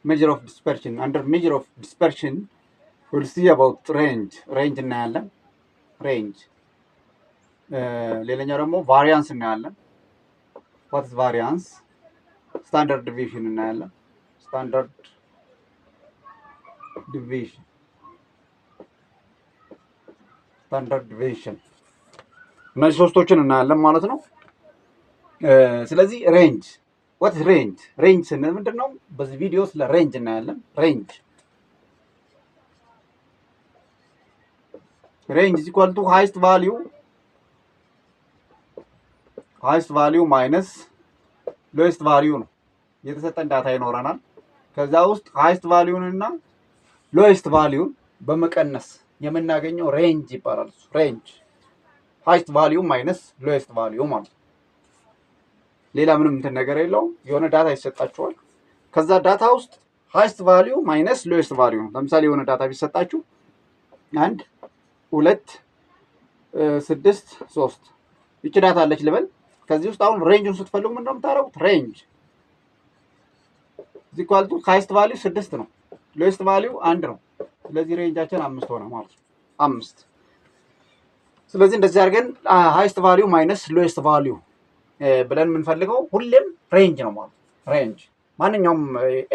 measure of dispersion. Under measure of dispersion, we'll see about range. Range እናያለን። range. ሌላኛው ደግሞ variance እናያለን። What is variance? Standard deviation እናያለን። Standard deviation. Standard deviation. እነዚህ ሶስቶችን እናያለን ማለት ነው። ስለዚህ ሬንጅ what is range? ሬንጅ ስንል ምንድነው? በዚህ ቪዲዮ ስለ ሬንጅ እናያለን። ሬንጅ range is equal to highest value minus lowest value ነው። የተሰጠን ዳታ ይኖረናል። ከዛ ውስጥ highest value እና lowest value በመቀነስ የምናገኘው ሬንጅ ይባላል። ሬንጅ highest value minus lowest value ማለት ነው። ሌላ ምንም እንትን ነገር የለውም። የሆነ ዳታ ይሰጣችኋል። ከዛ ዳታ ውስጥ highest value minus lowest value ነው። ለምሳሌ የሆነ ዳታ ቢሰጣችሁ 1 2 6 3 ይቺ ዳታ አለች ልበል። ከዚህ ውስጥ አሁን ሬንጁን ስትፈልጉ ምንድነው የምታደርጉት? ሬንጅ is equal to highest value 6 ነው፣ lowest value 1 ነው። ስለዚህ ሬንጃችን 5 ሆነ ማለት ነው። 5 ስለዚህ እንደዚህ አድርገን highest value minus lowest value ብለን የምንፈልገው ሁሌም ሬንጅ ነው ማለት ነው። ሬንጅ ማንኛውም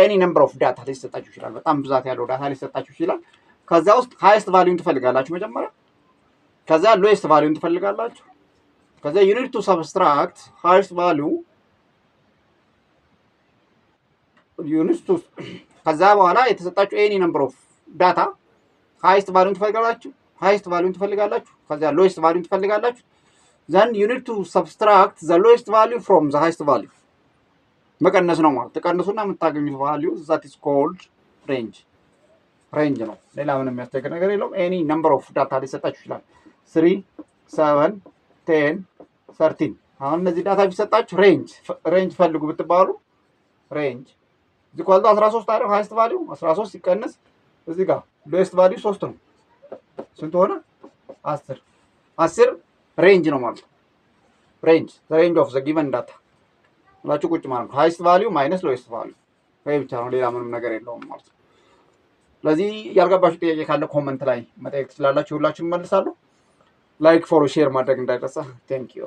any number of data ሊሰጣችሁ ይችላል። በጣም ብዛት ያለው ዳታ ሊሰጣችሁ ይችላል። ከዛ ውስጥ highest value ትፈልጋላችሁ መጀመሪያ። ከዛ lowest value ትፈልጋላችሁ። ከዛ you need to subtract highest value ከዛ በኋላ የተሰጣችሁ any number of data highest value ትፈልጋላችሁ። highest value ትፈልጋላችሁ። ከዛ lowest value ትፈልጋላችሁ። then you need to subtract the lowest value from the highest value መቀነስ ነው ማለት። ተቀነሱና የምታገኙት value that is called range ነው። ሌላ ምንም የሚያስቸግር ነገር የለውም። any number of data ሊሰጣችሁ ይችላል። 3 7 10 13 አሁን እነዚህ ዳታ ቢሰጣችሁ ሬንጅ ፈልጉ ብትባሉ ሬንጅ እዚህ ኳልቶ 13 አይደል? highest value 13 ሲቀነስ እዚህ ጋር lowest value 3 ነው። ስንት ሆነ? 10 ሬንጅ ነው ማለት ነው። ሬንጅ the range of the given data ብላችሁ ቁጭ ማለት ነው። highest value minus lowest value ወይ ብቻ ነው፣ ሌላ ምንም ነገር የለውም ማለት ነው። ስለዚህ ያልገባችሁ ጥያቄ ካለ ኮመንት ላይ መጠየቅ ትችላላችሁ። ሁላችሁም መልሳለሁ። ላይክ ፎሎ ሼር ማድረግ እንዳይረሳ። ቴንክ ዩ